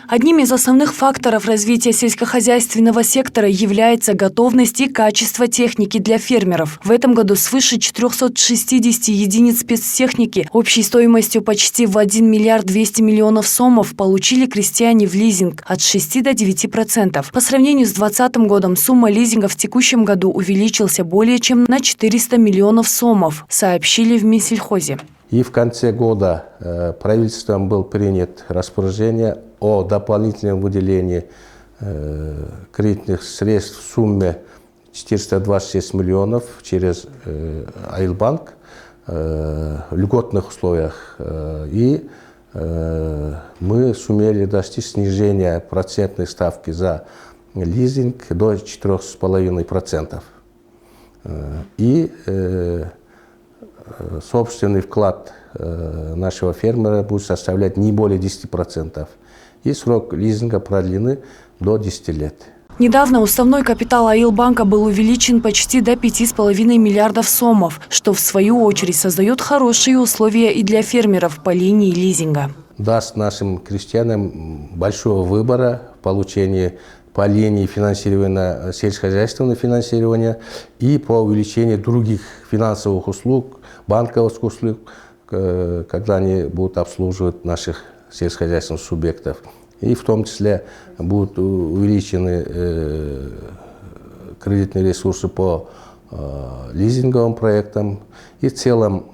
Одним из основных факторов развития сельскохозяйственного сектора является готовность и качество техники для фермеров. В этом году свыше 460 единиц спецтехники общей стоимостью почти в 1 миллиард 200 миллионов сомов получили крестьяне в лизинг от 6 до 9%. По сравнению с 2020 годом сумма лизинга в текущем году увеличился более чем на 400 миллионов сомов, сообщили в Минсельхозе. И в конце года правительством был принят распоряжение о дополнительном выделении кредитных средств в сумме 426 миллионов через Айлбанк в льготных условиях. И мы сумели достичь снижения процентной ставки за лизинг до 4,5%. И собственный вклад нашего фермера будет составлять не более 10%. И срок лизинга продлены до 10 лет. Недавно уставной капитал Айлбанка был увеличен почти до 5,5 миллиардов сомов, что в свою очередь создает хорошие условия и для фермеров по линии лизинга. Даст нашим крестьянам большого выбора в получении по линии финансирования, сельскохозяйственного финансирования и по увеличению других финансовых услуг, банковских услуг, когда они будут обслуживать наших сельскохозяйственных субъектов. И в том числе будут увеличены кредитные ресурсы по лизинговым проектам. И в целом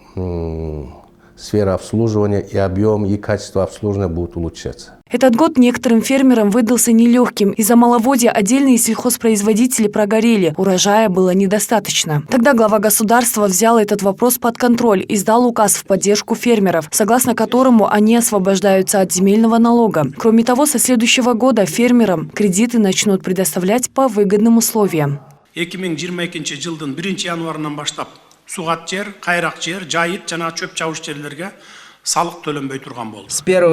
сфера обслуживания и объем, и качество обслуживания будут улучшаться. Этот год некоторым фермерам выдался нелегким. Из-за маловодья отдельные сельхозпроизводители прогорели, урожая было недостаточно. Тогда глава государства взял этот вопрос под контроль и издал указ в поддержку фермеров, согласно которому они освобождаются от земельного налога. Кроме того, со следующего года фермерам кредиты начнут предоставлять по выгодным условиям. 2022 жылдын 1 январынан баштап сугат жер, кайрак жер, жайыт жана чөп чабыш жерлерге с 1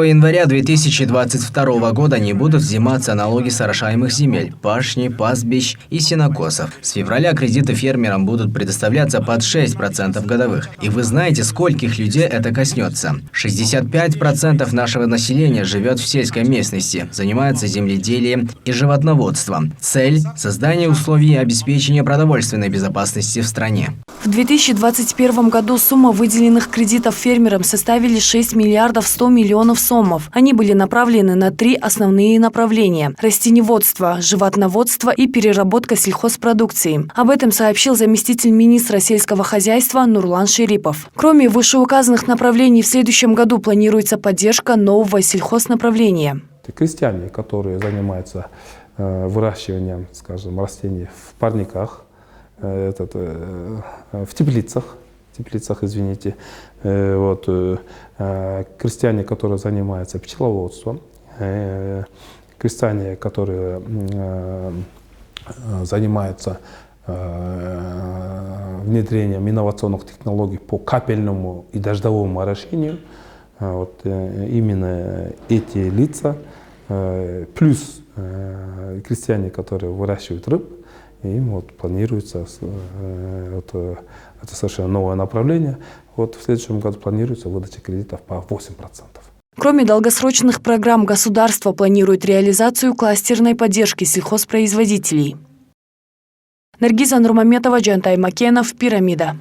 января 2022 года не будут взиматься налоги с орошаемых земель, пашни, пастбищ и сенокосов. С февраля кредиты фермерам будут предоставляться под 6% годовых. И вы знаете, скольких людей это коснется. 65% нашего населения живет в сельской местности, занимается земледелием и животноводством. Цель – создание условий и обеспечения продовольственной безопасности в стране. В 2021 году сумма выделенных кредитов фермерам составили 6 миллиардов 100 миллионов сомов. Они были направлены на 3 основные направления – растениеводство, животноводство и переработка сельхозпродукции. Об этом сообщил заместитель министра сельского хозяйства Нурлан Шерипов. Кроме вышеуказанных направлений, в следующем году планируется поддержка нового сельхознаправления. Крестьяне, которые занимаются выращиванием, скажем, растений в парниках, в теплицах, извините, крестьяне, которые занимаются пчеловодством, крестьяне, которые занимаются внедрением инновационных технологий по капельному и дождевому орошению, именно эти лица, плюс крестьяне, которые выращивают рыб, им планируется, это совершенно новое направление, в следующем году планируется выдача кредитов по 8%. Кроме долгосрочных программ, государство планирует реализацию кластерной поддержки сельхозпроизводителей. Наргиза Нурмаметова, Джантай Макенов, Пирамида.